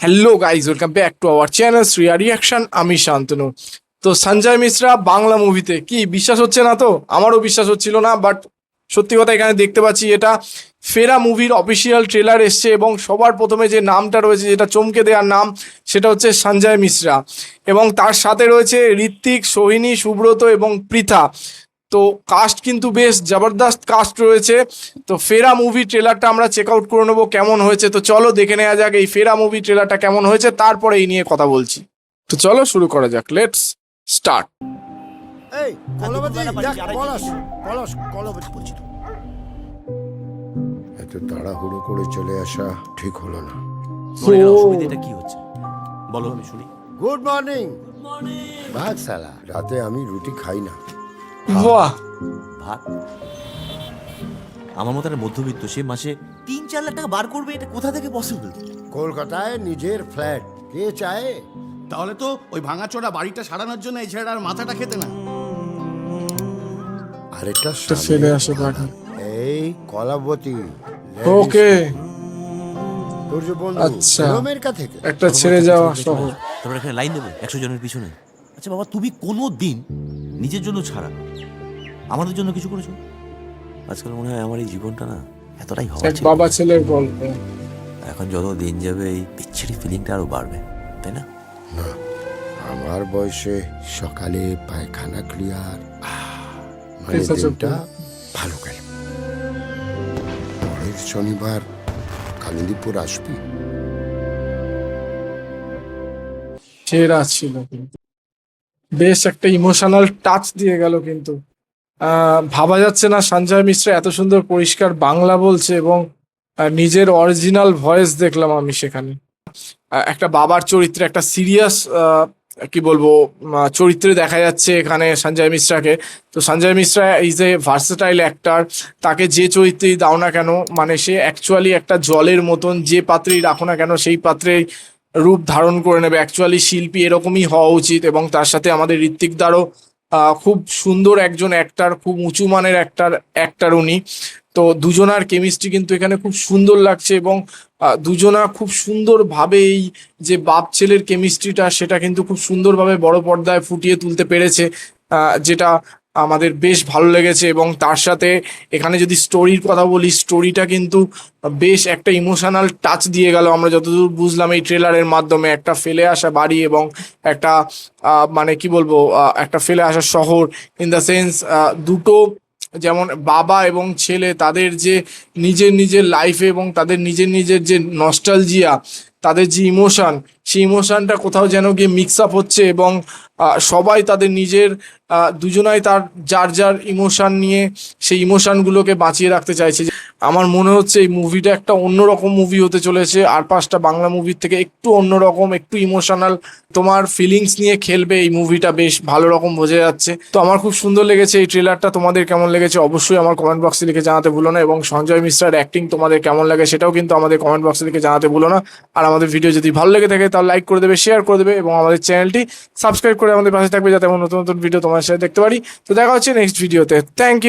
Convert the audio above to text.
Hello guys, welcome back to our channel Shriya reaction. আমি শান্তনু। তো সঞ্জয় মিশ্রা বাংলা মুভিতে কি বিশ্বাস হচ্ছে না? তো আমারও বিশ্বাস হচ্ছিল না, বাট সত্যি কথা এখানে দেখতে পাচ্ছি এটা ফেরা মুভির অফিসিয়াল ট্রেলার এসছে এবং সবার প্রথমে যে নামটা রয়েছে, যেটা চমকে দেওয়ার নাম, সেটা হচ্ছে সঞ্জয় মিশ্রা এবং তার সাথে রয়েছে ঋত্বিক, সোহিনী, সুব্রত এবং পৃথা। তো কাস্ট কিন্তু বেশ জবরদস্ত কাস্ট রয়েছে। তো ফেরা মুভি ট্রেলারটা আমরা চেক আউট করে নেবো কেমন হয়েছে। তো চলো দেখে নেওয়া যাক এই ফেরা মুভি ট্রেলারটা কেমন হয়েছে, তারপরে এই নিয়ে কথা বলছি। তো চলো শুরু করা যাক, লেটস স্টার্ট। এই কলবতী দেখ, পলাশ পলাশ কলবতী বলছি তো। এত তাড়াহুড়ো করে চলে আসা ঠিক হলো না। তোমার এখানে অসুবিধাটা কি হচ্ছে বলো, আমি শুনি। Good morning. ভাত সালা, রাতে আমি রুটি খাই না। বাহ, ভাত? আমার মতো একটা মধ্যবিত্ত, সে মাসে 3-4 লাখ টাকা বার করবে, এটা কোথা থেকে পসিবল? কলকাতায় নিজের ফ্ল্যাট কে চায়? তাহলে তো ওই ভাঙাচোরা বাড়িটা সারানোর জন্য এই ছেলেটার মাথাটা খেতে না। আরেকটা ছেলে আসে পাঠা। এই কলাবতী, ওকে, তোর যে বন্ধু আচ্ছা। আমেরিকা থেকে। একটা ছেড়ে যাওয়া শহর। তারপর এখানে লাইন দেবে 100 জনের পিছনে। আচ্ছা বাবা, তুমি কোনো দিন নিজের জন্য ছাড়া আমাদের জন্য কিছু করেছো? আজকাল মনে হয় আমার এই জীবনটা না এতটাই হওয়া এক বাবা ছেলের গল্প। এখন যত দিন যাবে এই বিচ্ছিরি ফিলিংটা আরো বাড়বে, তাই না? না, আমার বয়সে সকালে পায়খানা ক্লিয়ার, মানে It's such a দিনটা ভালো গেল। পরের শনিবার কালিন্দীপুর আসবি? সেরা ছিল কিন্তু, বেশ একটা ইমোশনাল টাচ দিয়ে গেল কিন্তু। ভাবা যাচ্ছে না সঞ্জয় মিশ্রা এত সুন্দর পরিষ্কার বাংলা বলছে এবং নিজের অরিজিনাল ভয়েস দেখলাম আমি সেখানে। একটা বাবার চরিত্রে, একটা সিরিয়াস কি বলবো চরিত্রে দেখা যাচ্ছে এখানে সঞ্জয় মিশ্রাকে। তো Sanjay Mishra is a versatile actor. তাকে যে চরিত্রেই দাও না কেন, মানে সে অ্যাকচুয়ালি একটা জলের মতন, যে পাত্রেই রাখো না কেন সেই পাত্রেই রূপ ধারণ করে নেবে। অ্যাকচুয়ালি শিল্পী এরকমই হওয়া উচিত। এবং তার সাথে আমাদের ঋত্বিকদারও খুব সুন্দর একজন অ্যাক্টার, খুব উঁচু মানের অ্যাক্টার উনি। তো দুজনার কেমিস্ট্রি কিন্তু এখানে খুব সুন্দর লাগছে এবং দুজনা খুব সুন্দরভাবে এই যে বাপ ছেলের কেমিস্ট্রিটা, সেটা কিন্তু খুব সুন্দরভাবে বড় পর্দায় ফুটিয়ে তুলতে পেরেছে, যেটা আমাদের বেশ ভালো লেগেছে। এবং তার সাথে এখানে যদি স্টোরির কথা বলি, স্টোরিটা কিন্তু বেশ একটা ইমোশনাল টাচ দিয়ে গেল। আমরা যতদূর বুঝলাম এই ট্রেলারের মাধ্যমে, একটা ফেলে আসা বাড়ি এবং একটা মানে কি বলবো একটা ফেলে আসা শহর, ইন দ্য সেন্স দুটো, যেমন বাবা এবং ছেলে, তাদের যে নিজের নিজের লাইফে এবং তাদের নিজের নিজের যে নস্টালজিয়া, তাদের যে ইমোশন, সেই ইমোশনটা কোথাও যেন গিয়ে মিক্স আপ হচ্ছে এবং সবাই তাদের নিজের দুজনাই তার যার যার ইমোশন নিয়ে সেই ইমোশনগুলোকে বাঁচিয়ে রাখতে চাইছে। আমার মনে হচ্ছে এই মুভিটা একটা অন্যরকম মুভি হতে চলেছে, আর 5টা বাংলা মুভির থেকে একটু অন্যরকম, একটু ইমোশনাল, তোমার ফিলিংস নিয়ে খেলবে এই মুভিটা, বেশ ভালো রকম বোঝা যাচ্ছে। তো আমার খুব সুন্দর লেগেছে এই ট্রেলারটা। তোমাদের কেমন লেগেছে অবশ্যই আমার কমেন্ট বক্সে লিখে জানাতে ভুলো না। এবং সঞ্জয় মিশ্রার অ্যাক্টিং তোমাদের কেমন লাগে সেটাও কিন্তু আমাদের কমেন্ট বক্সে লিখে জানাতে ভুলো না। আর আমাদের ভিডিও যদি ভালো লেগে থাকে তাহলে লাইক করে দেবে, শেয়ার করে দেবে এবং আমাদের চ্যানেলটি সাবস্ক্রাইব করে আমাদের পাশে থাকবে, যাতে আমরা নতুন নতুন ভিডিও তোমার সাথে দেখতে পারি। তো দেখা হচ্ছে নেক্সট ভিডিওতে। Thank you.